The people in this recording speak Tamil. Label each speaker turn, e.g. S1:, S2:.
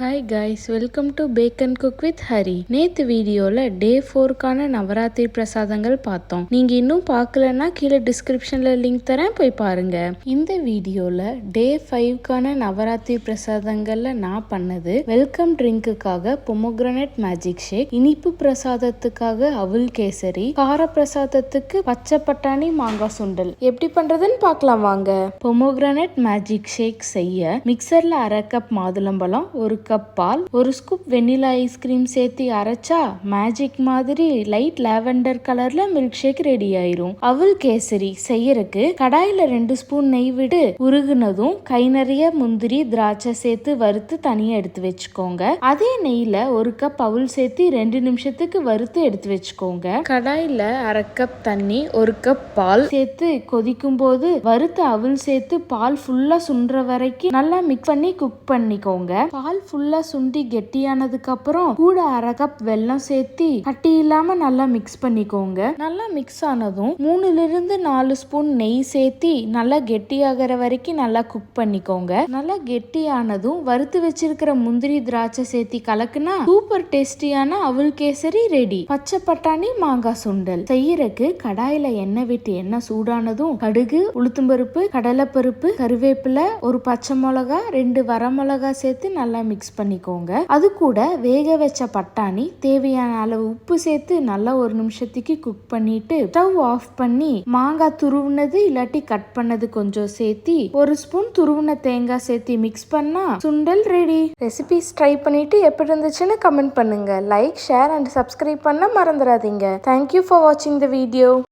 S1: Hi guys, welcome to back and cook with Hari. நேற்று வீடியோவில் டே 4க்கான நவராத்திரி பிரசாதங்கள் பார்த்தோம். நீங்கள் இன்னும் பார்க்கலன்னா கீழே டிஸ்கிரிப்ஷனில் லிங்க் தரேன், போய் பாருங்க. இந்த வீடியோவில் டே 5க்கான நவராத்திரி பிரசாதங்களில் நான் பண்ணது வெல்கம் ட்ரிங்க்குக்காக பொமோகிரானேட் மேஜிக் ஷேக், இனிப்பு பிரசாதத்துக்காக அவுல் கேசரி, கார பிரசாதத்துக்கு பச்சை பட்டாணி மாங்காய் சுண்டல். எப்படி பண்ணுறதுன்னு பார்க்கலாம் வாங்க. பொமோகிரானேட் மேஜிக் ஷேக் செய்ய மிக்சரில் 1/2 கப் மாதுளம்பழம், 1 கப் பால், 1 ஸ்கூப் வெண்ணிலா ஐஸ்கிரீம் சேர்த்து அரைச்சா மேஜிக் மாதிரி லைட் லாவெண்டர் கலர்ல மில்க் ஷேக் ரெடி ஆயிரும். அவுல் கேசரி செய்யறதுக்கு கடாயில 2 ஸ்பூன் நெய் விட்டு உருகுனதும் கை நிறைய முந்திரி திராட்சை சேர்த்து வறுத்து தனியா எடுத்து வச்சுக்கோங்க. அதே நெய்ல 1 கப் அவுல் சேர்த்து 2 நிமிஷத்துக்கு வறுத்து எடுத்து வச்சுக்கோங்க. கடாயில 1/2 கப் தண்ணி, 1 கப் பால் சேர்த்து கொதிக்கும் போது வறுத்த அவுல் சேர்த்து பால் ஃபுல்லா சுண்டுற வரைக்கும் நல்லா மிக்ஸ் பண்ணி குக் பண்ணிக்கோங்க. பால் ஃபுல்லா சுண்டி கெட்டியானதுக்கு அப்புறம் கூட 1/2 கப் வெல்லம் சேர்த்து கட்டி இல்லாம நல்லா மிக்ஸ் பண்ணிக்கோங்க. நல்லா மிக்ஸ் ஆனதும் 3-4 ஸ்பூன் நெய் சேர்த்து நல்லா கெட்டியாகிற வரைக்கும் நல்லா குக் பண்ணிக்கோங்க. நல்லா கெட்டியானதும் வறுத்து வச்சிருக்கிற முந்திரி திராட்சை சேர்த்து கலக்குனா சூப்பர் டேஸ்டியான அவுல் கேசரி ரெடி. பச்சை பட்டாணி மாங்காய் சுண்டல் செய்யறதுக்கு கடாயில எண்ணெய் விட்டு எண்ணெய் சூடானதும் கடுகு, உளுத்தம்பருப்பு, கடலைப்பருப்பு, கருவேப்பிலை, 1 பச்சை மிளகா, 2 வரமிளகா சேர்த்து நல்லா மிக்ஸ் பண்ணிக்கோங்க. அது கூட வேக வச்ச பட்டாணி, தேவையான அளவு உப்பு சேர்த்து நல்லா 1 நிமிஷத்துக்கு குக் பண்ணிட்டு ஸ்டவ் ஆஃப் பண்ணி மாங்காய் துருவுனது இல்லாட்டி கட் பண்ணது கொஞ்சம் சேர்த்து 1 ஸ்பூன் துருவுன தேங்காய் சேர்த்து மிக்ஸ் பண்ணா சுண்டல் ரெடி. ரெசிபிஸ் ட்ரை பண்ணிட்டு எப்படி இருந்துச்சுன்னு கமெண்ட் பண்ணுங்க. லைக், ஷேர் அண்ட் சப்ஸ்கிரைப் பண்ண மறந்துடாதீங்க. தேங்க்யூ ஃபார் வாட்சிங் த வீடியோ.